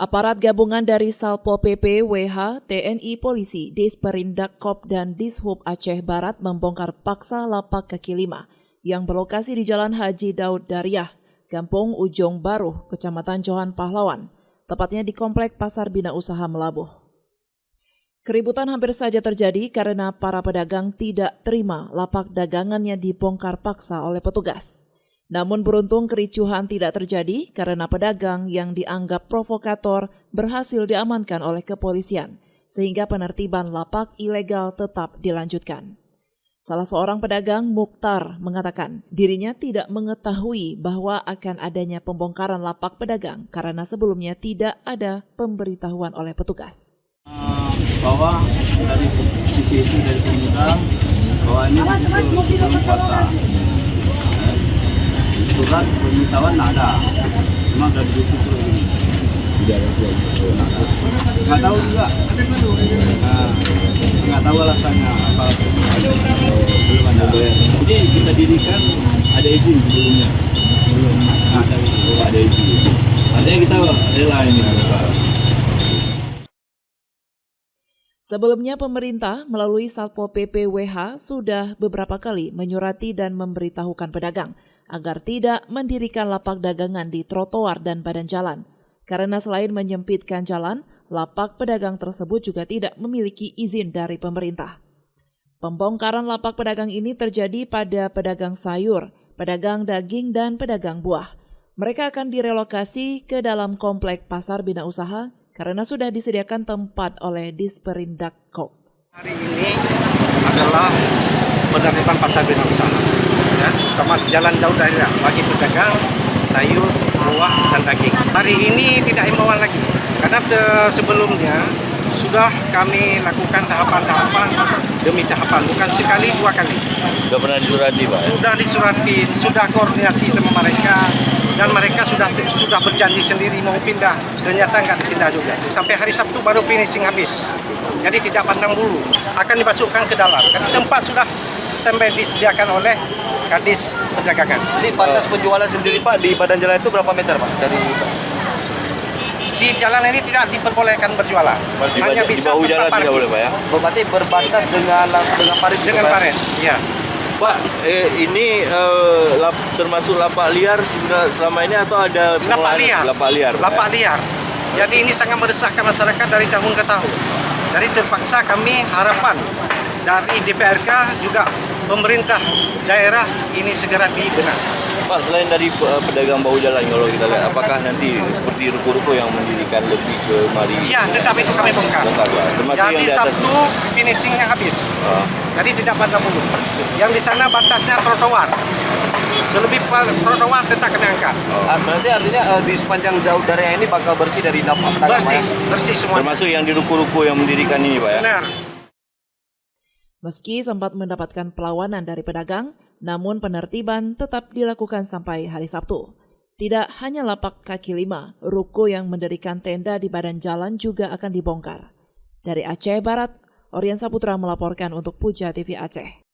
Aparat gabungan dari Salpo PP, WH, TNI, Polisi, Disperindak Kop, dan Dishub Aceh Barat membongkar paksa lapak kaki lima yang berlokasi di Jalan Haji Daud Dariah, Kampung Ujung Baru, Kecamatan Johan Pahlawan, tepatnya di Komplek Pasar Bina Usaha Melabuh. Keributan hampir saja terjadi karena para pedagang tidak terima lapak dagangannya dibongkar paksa oleh petugas. Namun beruntung kericuhan tidak terjadi karena pedagang yang dianggap provokator berhasil diamankan oleh kepolisian, sehingga penertiban lapak ilegal tetap dilanjutkan. Salah seorang pedagang, Mukhtar, mengatakan dirinya tidak mengetahui bahwa akan adanya pembongkaran lapak pedagang karena sebelumnya tidak ada pemberitahuan oleh petugas. Bahwa dari sisi itu dari pemuda bahwa ini belum puasa. Surat pemberitahuan ada, cuma dari situ ini. Tidak ada. Nggak tahu juga. Nggak tahu alasannya apa. Belum ada. Jadi kita dirikan ada izin sebelumnya. Belum ada izin. Artinya kita rela ini. Sebelumnya pemerintah melalui Satpol PP WH sudah beberapa kali menyurati dan memberitahukan pedagang agar tidak mendirikan lapak dagangan di trotoar dan badan jalan. Karena selain menyempitkan jalan, lapak pedagang tersebut juga tidak memiliki izin dari pemerintah. Pembongkaran lapak pedagang ini terjadi pada pedagang sayur, pedagang daging, dan pedagang buah. Mereka akan direlokasi ke dalam komplek Pasar Bina Usaha karena sudah disediakan tempat oleh Disperindak Kop. Hari ini adalah penertiban Pasar Bina Usaha, ya, tempat Jalan Daud Dariah bagi pedagang sayur, buah, dan daging. Hari ini tidak himbauan lagi, karena sebelumnya sudah kami lakukan tahapan-tahapan demi tahapan, bukan sekali dua kali. Sudah pernah disurati, Pak? Sudah disuratin, sudah koordinasi sama mereka, dan mereka sudah berjanji sendiri mau pindah, ternyata nggak dipindah juga. Sampai hari Sabtu baru finishing habis, jadi tidak pandang bulu. Akan dimasukkan ke dalam, karena tempat sudah standby disediakan oleh Kadis Perdagangan. Ini batas penjualan sendiri, Pak, di badan jalan itu berapa meter, Pak? Di jalan ini tidak diperbolehkan berjualan. Berarti hanya bisa di bahu jalan tidak boleh, Pak, ya? Berarti berbatas langsung dengan parit. Dengan parit, iya. Pak, ini termasuk lapak liar selama ini atau ada lapak liar. Jadi ini sangat meresahkan masyarakat dari tahun ke tahun. Jadi terpaksa kami harapan dari DPRK juga pemerintah daerah ini segera dibenahi. Pak, selain dari pedagang bahu jalan, kalau kita lihat, apakah nanti seperti ruko-ruko yang mendirikan lebih ke mari? Iya, tetap itu kami bongkar. Jadi Sabtu finishingnya habis. Jadi tidak pada bulu. Yang di sana batasnya trotoar. Selebih trotoar tetap kami angkat. Berarti artinya di sepanjang Daud Dariah ini bakal bersih dari lapak. Bersih semua. Termasuk yang di ruko-ruko yang mendirikan ini, Pak, ya? Benar. Meski sempat mendapatkan perlawanan dari pedagang, namun penertiban tetap dilakukan sampai hari Sabtu. Tidak hanya lapak kaki lima, ruko yang mendirikan tenda di badan jalan juga akan dibongkar. Dari Aceh Barat, Orian Saputra melaporkan untuk Puja TV Aceh.